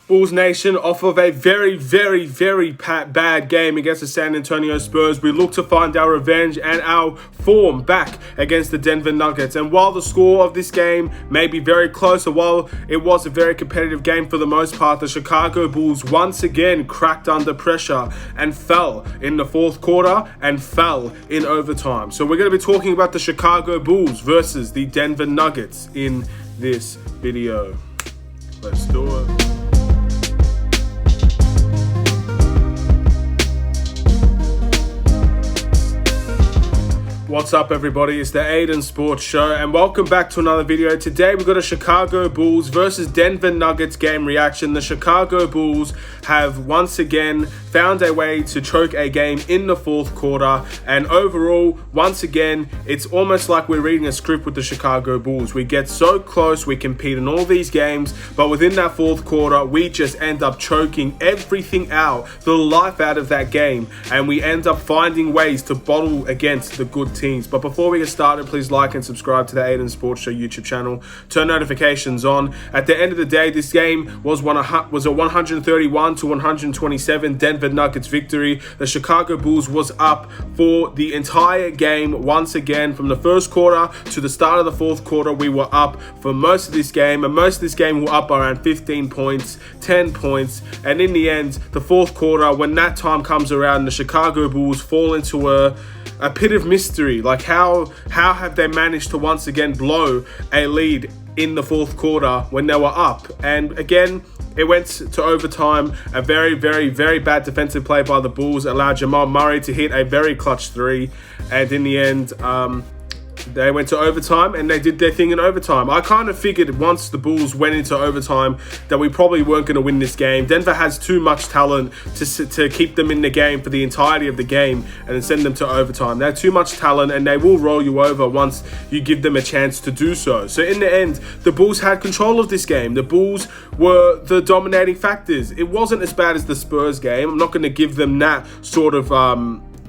Bulls Nation, off of a very bad game against the San Antonio Spurs, we look to find our revenge and our form back against the Denver Nuggets. And while the score of this game may be very close, or while it was a very competitive game for the most part, the Chicago Bulls once again cracked under pressure and fell in the fourth quarter and fell in overtime. So we're going to be talking about the Chicago Bulls versus the Denver Nuggets in this video. Let's do it. What's up, everybody? It's the Aidan Sports Show, and welcome back to another video. Today we've got a Chicago Bulls versus Denver Nuggets game reaction. The Chicago Bulls have once again found a way to choke a game in the fourth quarter, and overall, once again, it's almost like we're reading a script with the Chicago Bulls. We get so close, we compete in all these games, but within that fourth quarter, we just end up choking everything out, the life out of that game, and we end up finding ways to bottle against the good teams. But before we get started, please like and subscribe to the Aidan Sports Show YouTube channel. Turn notifications on. At the end of the day, this game was a 131 to 127 Denver Nuggets victory. The Chicago Bulls was up for the entire game once again. From the first quarter to the start of the fourth quarter, we were up for most of this game, and most of this game we were up around 15 points, 10 points, and in the end, the fourth quarter, when that time comes around, the Chicago Bulls fall into a pit of mystery. Like, how have they managed to once again blow a lead in the fourth quarter when they were up? And again, it went to overtime. A very bad defensive play by the Bulls allowed Jamal Murray to hit a very clutch three, and in the end, they went to overtime and they did their thing in overtime. I kind of figured once the Bulls went into overtime that we probably weren't going to win this game. Denver has too much talent to keep them in the game for the entirety of the game and then send them to overtime. They have too much talent and they will roll you over once you give them a chance to do so. So in the end, the Bulls had control of this game. The Bulls were the dominating factors. It wasn't as bad as the Spurs game. I'm not going to give them that sort of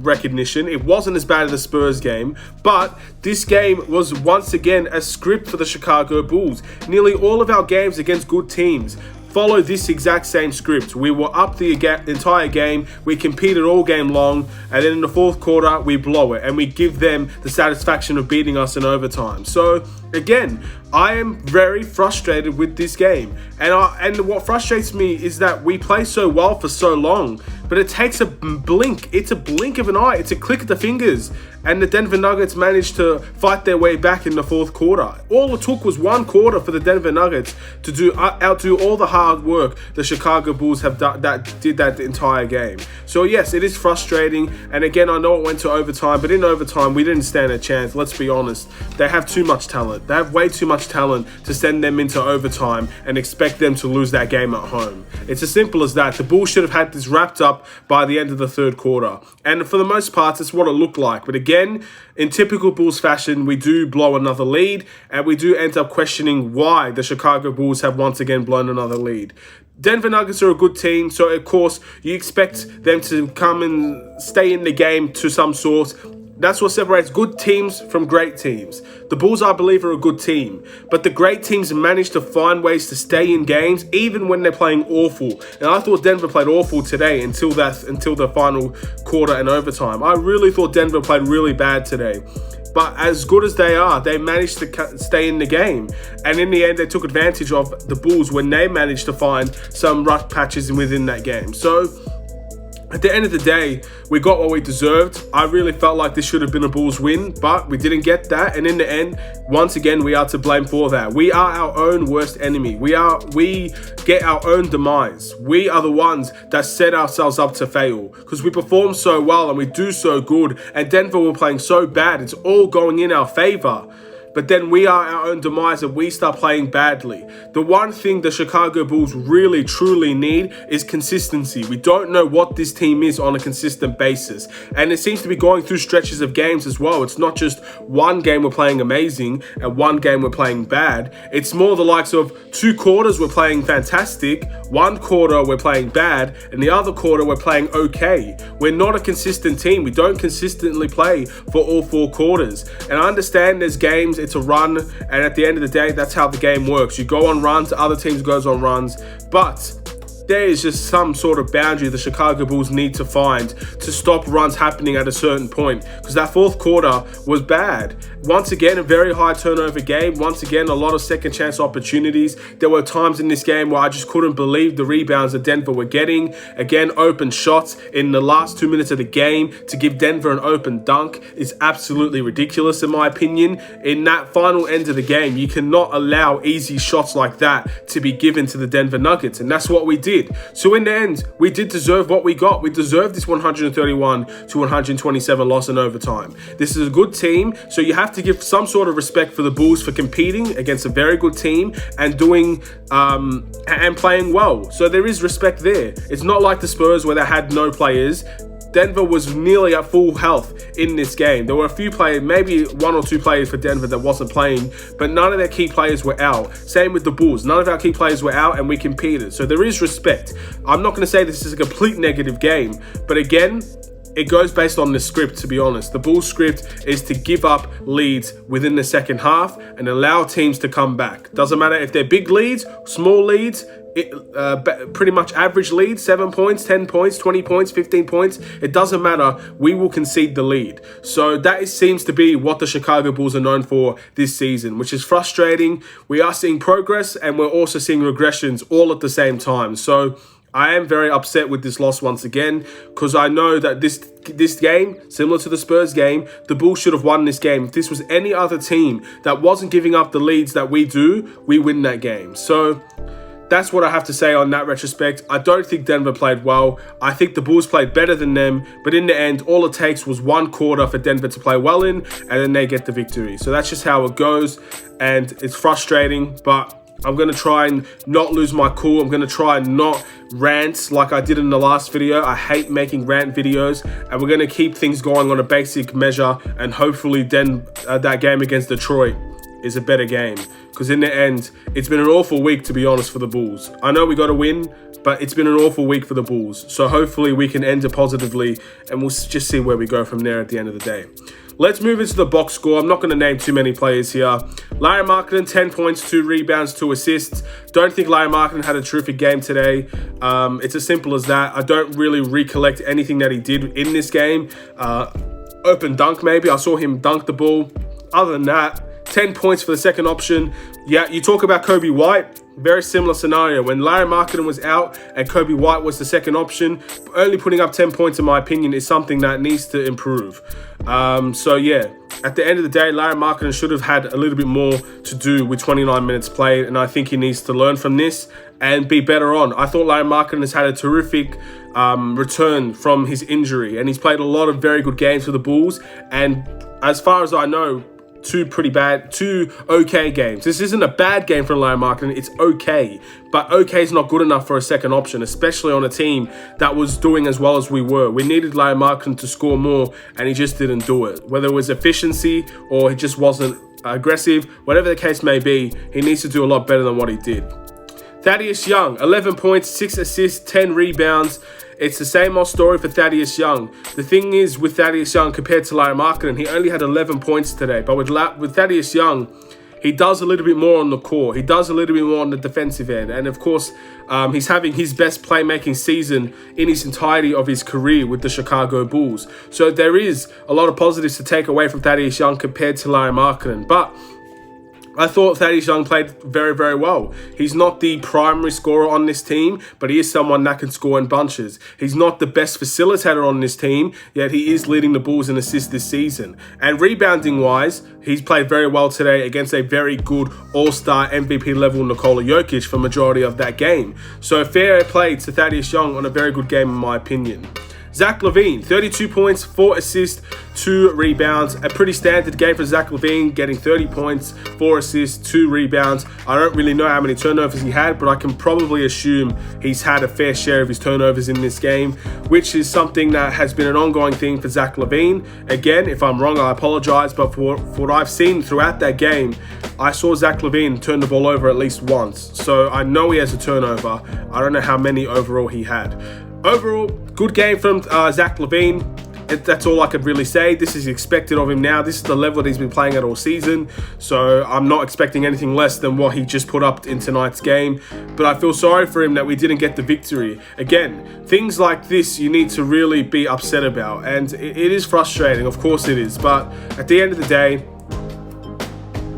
recognition. It wasn't as bad as the Spurs game, but this game was once again a script for the Chicago Bulls. Nearly all of our games against good teams follow this exact same script. We were up the entire game, we competed all game long, and then in the fourth quarter, we blow it, and we give them the satisfaction of beating us in overtime. So again, I am very frustrated with this game, and what frustrates me is that we play so well for so long, but it takes a blink. It's a blink of an eye. It's a click of the fingers, and the Denver Nuggets managed to fight their way back in the fourth quarter. All it took was one quarter for the Denver Nuggets to outdo all the hard work the Chicago Bulls have done that did that the entire game. So yes, it is frustrating, and again, I know it went to overtime, but in overtime, we didn't stand a chance. Let's be honest. They have too much talent. They have way too much talent to send them into overtime and expect them to lose that game at home. It's as simple as that. The Bulls should have had this wrapped up by the end of the third quarter. And for the most part, it's what it looked like. But again, in typical Bulls fashion, we do blow another lead, and we do end up questioning why the Chicago Bulls have once again blown another lead. Denver Nuggets are a good team, so of course you expect them to come and stay in the game to some sort. That's what separates good teams from great teams. The Bulls, I believe, are a good team, but the great teams manage to find ways to stay in games even when they're playing awful. And I thought Denver played awful today until the final quarter and overtime. I really thought Denver played really bad today. But as good as they are, they managed to stay in the game. And in the end, they took advantage of the Bulls when they managed to find some rough patches within that game. So at the end of the day, we got what we deserved. I really felt like this should have been a Bulls win, but we didn't get that. And in the end, once again, we are to blame for that. We are our own worst enemy. We get our own demise. We are the ones that set ourselves up to fail because we perform so well and we do so good. And Denver were playing so bad. It's all going in our favor. But then we are our own demise and we start playing badly. The one thing the Chicago Bulls really, truly need is consistency. We don't know what this team is on a consistent basis. And it seems to be going through stretches of games as well. It's not just one game we're playing amazing and one game we're playing bad. It's more the likes of 2 quarters we're playing fantastic, 1 quarter we're playing bad, and the other quarter we're playing okay. We're not a consistent team. We don't consistently play for all 4 quarters. And I understand there's games, it's a run, and at the end of the day, that's how the game works. You go on runs, other teams goes on runs, but there is just some sort of boundary the Chicago Bulls need to find to stop runs happening at a certain point, because that fourth quarter was bad. Once again, a very high turnover game. Once again, a lot of second chance opportunities. There were times in this game where I just couldn't believe the rebounds that Denver were getting. Again, open shots in the last 2 minutes of the game to give Denver an open dunk is absolutely ridiculous in my opinion. In that final end of the game, you cannot allow easy shots like that to be given to the Denver Nuggets, and that's what we did. So in the end, we did deserve what we got. We deserved this 131 to 127 loss in overtime. This is a good team, so you have to give some sort of respect for the Bulls for competing against a very good team and doing and playing well. So there is respect there. It's not like the Spurs where they had no players. Denver was nearly at full health in this game. There were a few players, maybe one or two players for Denver that wasn't playing, but none of their key players were out. Same with the Bulls. None of our key players were out and we competed. So there is respect. I'm not going to say this is a complete negative game, but again, it goes based on the script, to be honest. The Bulls script is to give up leads within the second half and allow teams to come back. Doesn't matter if they're big leads, small leads, pretty much average lead, 7 points, 10 points, 20 points, 15 points. It doesn't matter. We will concede the lead. So that seems to be what the Chicago Bulls are known for this season, which is frustrating. We are seeing progress and we're also seeing regressions all at the same time. So I am very upset with this loss once again, because I know that this game, similar to the Spurs game, the Bulls should have won this game. If this was any other team that wasn't giving up the leads that we do, we win that game. So that's what I have to say on that retrospect. I don't think Denver played well. I think the Bulls played better than them, but in the end, all it takes was one quarter for Denver to play well in, and then they get the victory. So that's just how it goes, and it's frustrating, but I'm going to try and not lose my cool. I'm going to try and not rant like I did in the last video. I hate making rant videos, and we're going to keep things going on a basic measure, and hopefully then that game against Detroit is a better game, because in the end, it's been an awful week, to be honest, for the Bulls. I know we got to win, but it's been an awful week for the Bulls. So hopefully we can end it positively, and we'll just see where we go from there at the end of the day. Let's move into the box score. I'm not going to name too many players here. Larry Markkinen, 10 points, 2 rebounds, 2 assists. Don't think Larry Markkinen had a terrific game today. It's as simple as that. I don't really recollect anything that he did in this game. Open dunk, maybe. I saw him dunk the ball. Other than that, 10 points for the second option. Yeah, you talk about Kobe White. Very similar scenario. When Larry Markkinen was out and Kobe White was the second option, only putting up 10 points, in my opinion, is something that needs to improve. So yeah, at the end of the day, Larry Markkinen should have had a little bit more to do with 29 minutes played, and I think he needs to learn from this and be better on. I thought Larry Markkinen has had a terrific return from his injury, and he's played a lot of very good games for the Bulls, and as far as I know, two okay games. This isn't a bad game for Larry Markkinen, it's okay. But okay is not good enough for a second option, especially on a team that was doing as well as we were. We needed Larry Markkinen to score more, and he just didn't do it. Whether it was efficiency or he just wasn't aggressive, whatever the case may be, he needs to do a lot better than what he did. Thaddeus Young, 11 points, 6 assists, 10 rebounds. It's the same old story for Thaddeus Young. The thing is with Thaddeus Young compared to Larry Markkinen, he only had 11 points today. But with Thaddeus Young, he does a little bit more on the court. He does a little bit more on the defensive end. And of course, he's having his best playmaking season in his entirety of his career with the Chicago Bulls. So there is a lot of positives to take away from Thaddeus Young compared to Larry Markkinen. But I thought Thaddeus Young played very, very well. He's not the primary scorer on this team, but he is someone that can score in bunches. He's not the best facilitator on this team, yet he is leading the Bulls in assists this season. And rebounding-wise, he's played very well today against a very good all-star MVP level Nikola Jokic for majority of that game. So fair play to Thaddeus Young on a very good game in my opinion. Zach LaVine, 32 points, 4 assists, 2 rebounds. A pretty standard game for Zach LaVine, getting 30 points, 4 assists, 2 rebounds. I don't really know how many turnovers he had, but I can probably assume he's had a fair share of his turnovers in this game, which is something that has been an ongoing thing for Zach LaVine. Again, if I'm wrong, I apologize, but for what I've seen throughout that game, I saw Zach LaVine turn the ball over at least once. So I know he has a turnover. I don't know how many overall he had. Overall, good game from Zach LaVine. That's all I could really say. This is expected of him now. This is the level that he's been playing at all season. So I'm not expecting anything less than what he just put up in tonight's game. But I feel sorry for him that we didn't get the victory. Again, things like this you need to really be upset about. And it is frustrating, of course it is. But at the end of the day,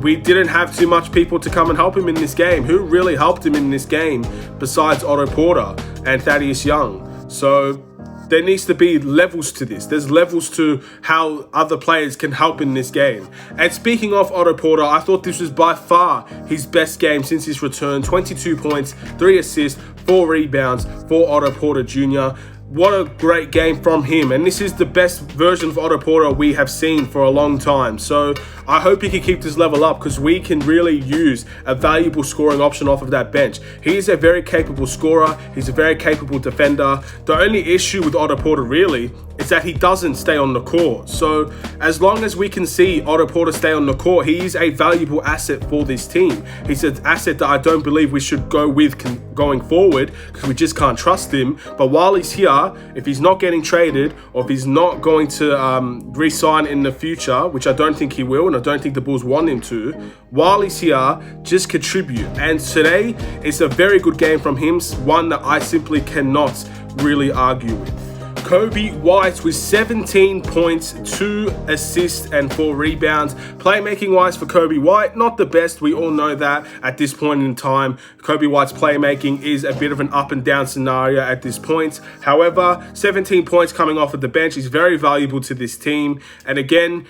we didn't have too much people to come and help him in this game. Who really helped him in this game besides Otto Porter and Thaddeus Young? So there needs to be levels to this. There's levels to how other players can help in this game. And speaking of Otto Porter, I thought this was by far his best game since his return. 22 points, 3 assists, 4 rebounds for Otto Porter Jr. What a great game from him. And this is the best version of Otto Porter we have seen for a long time. So I hope he can keep this level up because we can really use a valuable scoring option off of that bench. He is a very capable scorer. He's a very capable defender. The only issue with Otto Porter really is that he doesn't stay on the court. So as long as we can see Otto Porter stay on the court, he is a valuable asset for this team. He's an asset that I don't believe we should go with going forward because we just can't trust him. But while he's here, if he's not getting traded or if he's not going to re-sign in the future, which I don't think he will, and I don't think the Bulls want him to, while he's here, just contribute. And today, it's a very good game from him, one that I simply cannot really argue with. Coby White with 17 points, 2 assists and 4 rebounds. Playmaking wise for Coby White, not the best. We all know that at this point in time. Coby White's playmaking is a bit of an up and down scenario at this point. However, 17 points coming off of the bench is very valuable to this team. And again,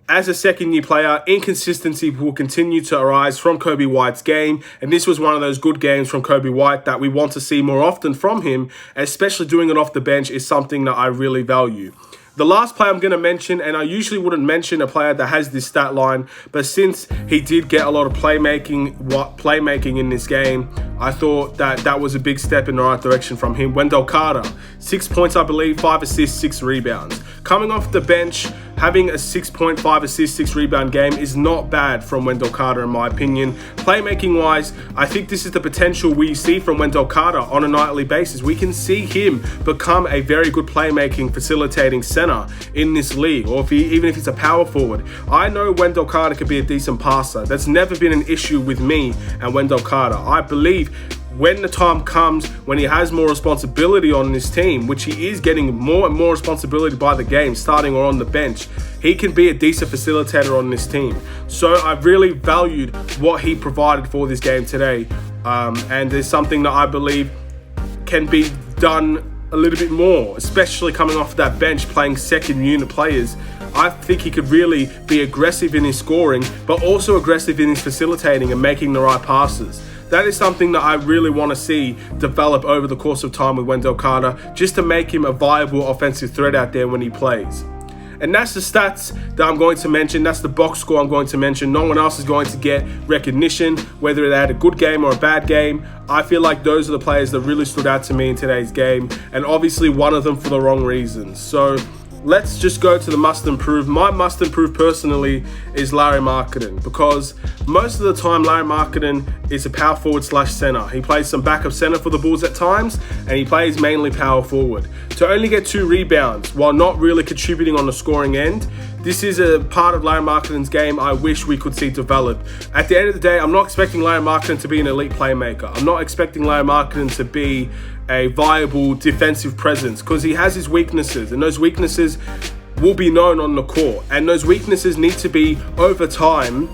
as a second-year player, inconsistency will continue to arise from Coby White's game, and this was one of those good games from Coby White that we want to see more often from him, especially doing it off the bench is something that I really value. The last player I'm going to mention, and I usually wouldn't mention a player that has this stat line, but since he did get a lot of playmaking in this game, I thought that was a big step in the right direction from him. Wendell Carter, 6 points, I believe, 5 assists, 6 rebounds. Coming off the bench, having a 6.5 assist, 6 rebound game is not bad from Wendell Carter in my opinion. Playmaking wise, I think this is the potential we see from Wendell Carter on a nightly basis. We can see him become a very good playmaking, facilitating center in this league, or even if he's a power forward. I know Wendell Carter could be a decent passer. That's never been an issue with me and Wendell Carter. I believe when the time comes, when he has more responsibility on this team, which he is getting more and more responsibility by the game, starting or on the bench, he can be a decent facilitator on this team. So I really valued what he provided for this game today. And there's something that I believe can be done a little bit more, especially coming off that bench playing second unit players. I think he could really be aggressive in his scoring, but also aggressive in his facilitating and making the right passes. That is something that I really want to see develop over the course of time with Wendell Carter, just to make him a viable offensive threat out there when he plays. And that's the stats that I'm going to mention. That's the box score I'm going to mention. No one else is going to get recognition, whether they had a good game or a bad game. I feel like those are the players that really stood out to me in today's game, and obviously one of them for the wrong reasons. So let's just go to the must improve. My must improve personally is Lauri Markkanen, because most of the time Lauri Markkanen is a power forward slash center. He plays some backup center for the Bulls at times, and he plays mainly power forward. To only get 2 rebounds while not really contributing on the scoring end, this is a part of Lauri Markkanen's game I wish we could see develop. At the end of the day, I'm not expecting Lauri Markkanen to be an elite playmaker. I'm not expecting Lauri Markkanen to be a viable defensive presence, because he has his weaknesses, and those weaknesses will be known on the court, and those weaknesses need to be over time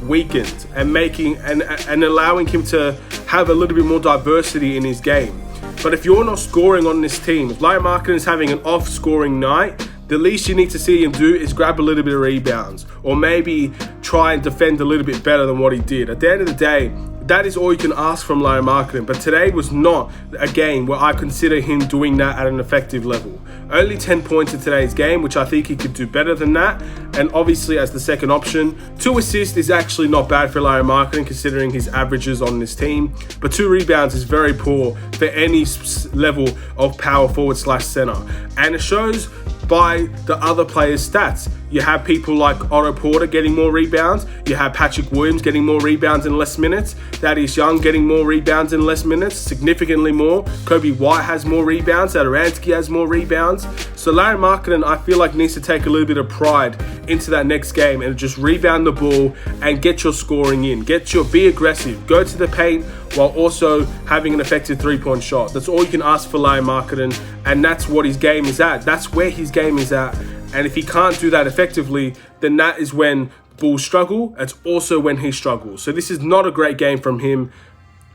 weakened and allowing him to have a little bit more diversity in his game. But if you're not scoring on this team, if Lauri Markkanen is having an off scoring night, the least you need to see him do is grab a little bit of rebounds, or maybe try and defend a little bit better than what he did. At the end of the day, that is all you can ask from Lauri Markkanen. But today was not a game where I consider him doing that at an effective level. Only 10 points in today's game, which I think he could do better than that. And obviously as the second option, 2 assists is actually not bad for Lauri Markkanen considering his averages on this team. But 2 rebounds is very poor for any level of power forward slash center. And it shows by the other players' stats. You have people like Otto Porter getting more rebounds. You have Patrick Williams getting more rebounds in less minutes. Thaddeus Young getting more rebounds in less minutes, significantly more. Kobe White has more rebounds. Satoransky has more rebounds. So Larry Markkinen, I feel like, needs to take a little bit of pride into that next game and just rebound the ball and get your scoring in. Be aggressive. Go to the paint while also having an effective three-point shot. That's all you can ask for Larry Markkinen, and that's what his game is at. That's where his game is at. And if he can't do that effectively, then that is when Bulls struggle. It's also when he struggles. So this is not a great game from him.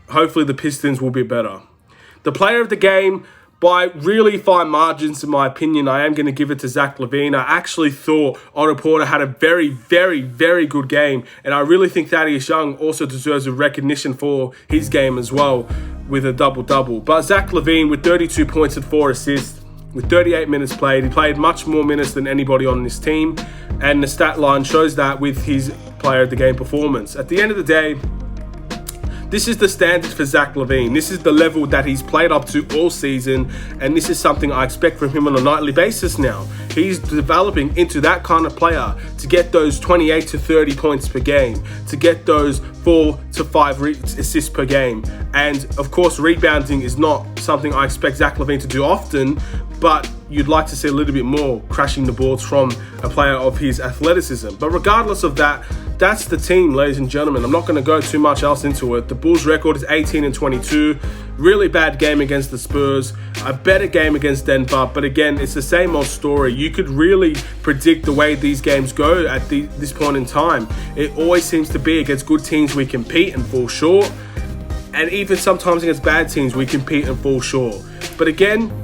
Hopefully the Pistons will be better. The player of the game, by really fine margins, in my opinion, I am going to give it to Zach LaVine. I actually thought Otto Porter had a very, very, very good game. And I really think Thaddeus Young also deserves a recognition for his game as well with a double-double. But Zach LaVine with 32 points and 4 assists, with 38 minutes played. He played much more minutes than anybody on this team. And the stat line shows that with his player of the game performance. At the end of the day, this is the standard for Zach LaVine. This is the level that he's played up to all season, and this is something I expect from him on a nightly basis now. He's developing into that kind of player to get those 28 to 30 points per game, to get those 4 to 5 assists per game. And of course, rebounding is not something I expect Zach LaVine to do often, but you'd like to see a little bit more crashing the boards from a player of his athleticism. But regardless of that, that's the team, ladies and gentlemen. I'm not going to go too much else into it. The Bulls' record is 18-22. Really bad game against the Spurs. A better game against Denver. But again, it's the same old story. You could really predict the way these games go at this point in time. It always seems to be against good teams we compete and fall short. And even sometimes against bad teams we compete and fall short. But again,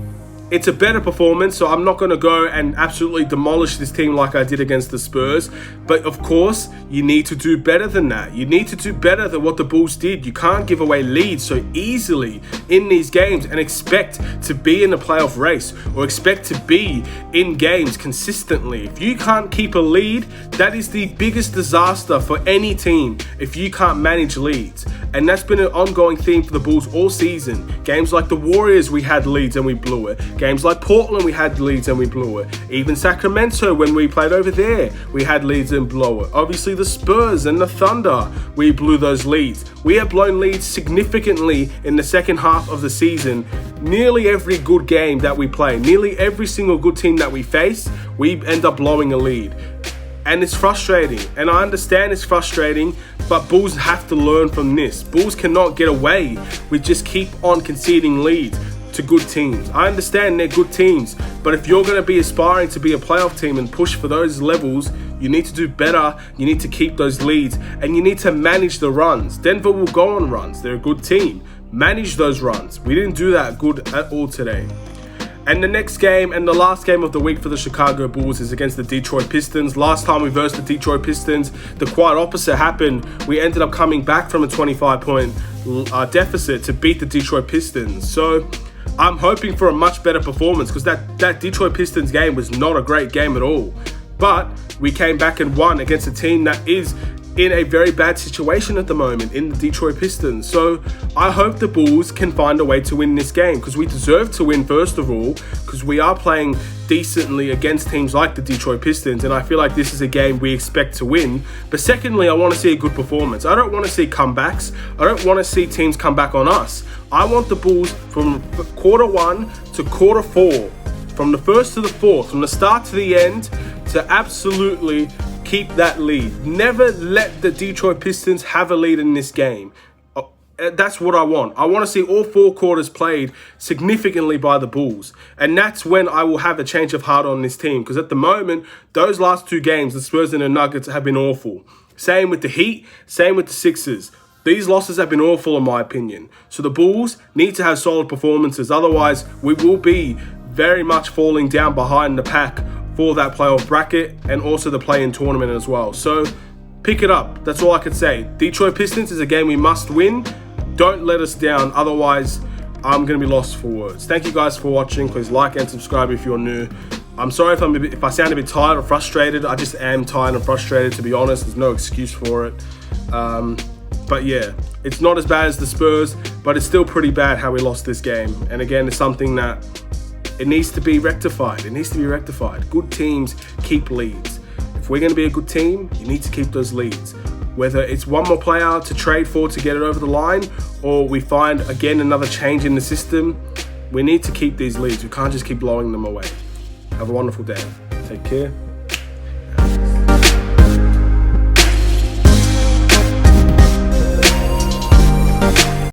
it's a better performance, so I'm not going to go and absolutely demolish this team like I did against the Spurs. But of course, you need to do better than that. You need to do better than what the Bulls did. You can't give away leads so easily in these games and expect to be in a playoff race or expect to be in games consistently. If you can't keep a lead, that is the biggest disaster for any team if you can't manage leads. And that's been an ongoing theme for the Bulls all season. Games like the Warriors, we had leads and we blew it. Games like Portland, we had leads and we blew it. Even Sacramento, when we played over there, we had leads and blew it. Obviously, the Spurs and the Thunder, we blew those leads. We have blown leads significantly in the second half of the season. Nearly every good game that we play, nearly every single good team that we face, we end up blowing a lead. And it's frustrating, and I understand it's frustrating, but Bulls have to learn from this. Bulls cannot get away with just keep on conceding leads to good teams. I understand they're good teams, but if you're going to be aspiring to be a playoff team and push for those levels, you need to do better. You need to keep those leads, and you need to manage the runs. Denver will go on runs. They're a good team. Manage those runs. We didn't do that good at all today. And the next game and the last game of the week for the Chicago Bulls is against the Detroit Pistons. Last time we versed the Detroit Pistons, the quite opposite happened. We ended up coming back from a 25-point deficit to beat the Detroit Pistons. So I'm hoping for a much better performance because that Detroit Pistons game was not a great game at all. But we came back and won against a team that is in a very bad situation at the moment in the Detroit Pistons. So I hope the Bulls can find a way to win this game because we deserve to win, first of all, because we are playing decently against teams like the Detroit Pistons, and I feel like this is a game we expect to win. But secondly, I want to see a good performance. I don't want to see comebacks. I don't want to see teams come back on us. I want the Bulls from quarter 1 to quarter 4, from the first to the fourth, from the start to the end, to absolutely keep that lead. Never let the Detroit Pistons have a lead in this game. That's what I want. I want to see all 4 quarters played significantly by the Bulls. And that's when I will have a change of heart on this team. Because at the moment, those last 2 games, the Spurs and the Nuggets, have been awful. Same with the Heat, same with the Sixers. These losses have been awful in my opinion. So the Bulls need to have solid performances. Otherwise, we will be very much falling down behind the pack for that playoff bracket and also the play-in tournament as well. So pick it up. That's all I could say. Detroit Pistons is a game we must win. Don't let us down. Otherwise, I'm going to be lost for words. Thank you guys for watching. Please like and subscribe if you're new. I'm sorry if I sound a bit tired or frustrated. I just am tired and frustrated, to be honest. There's no excuse for it. But yeah, it's not as bad as the Spurs, but it's still pretty bad how we lost this game. And again, it's something that it needs to be rectified. It needs to be rectified. Good teams keep leads. If we're going to be a good team, you need to keep those leads. Whether it's one more player to trade for to get it over the line, or we find, again, another change in the system, we need to keep these leads. We can't just keep blowing them away. Have a wonderful day. Take care.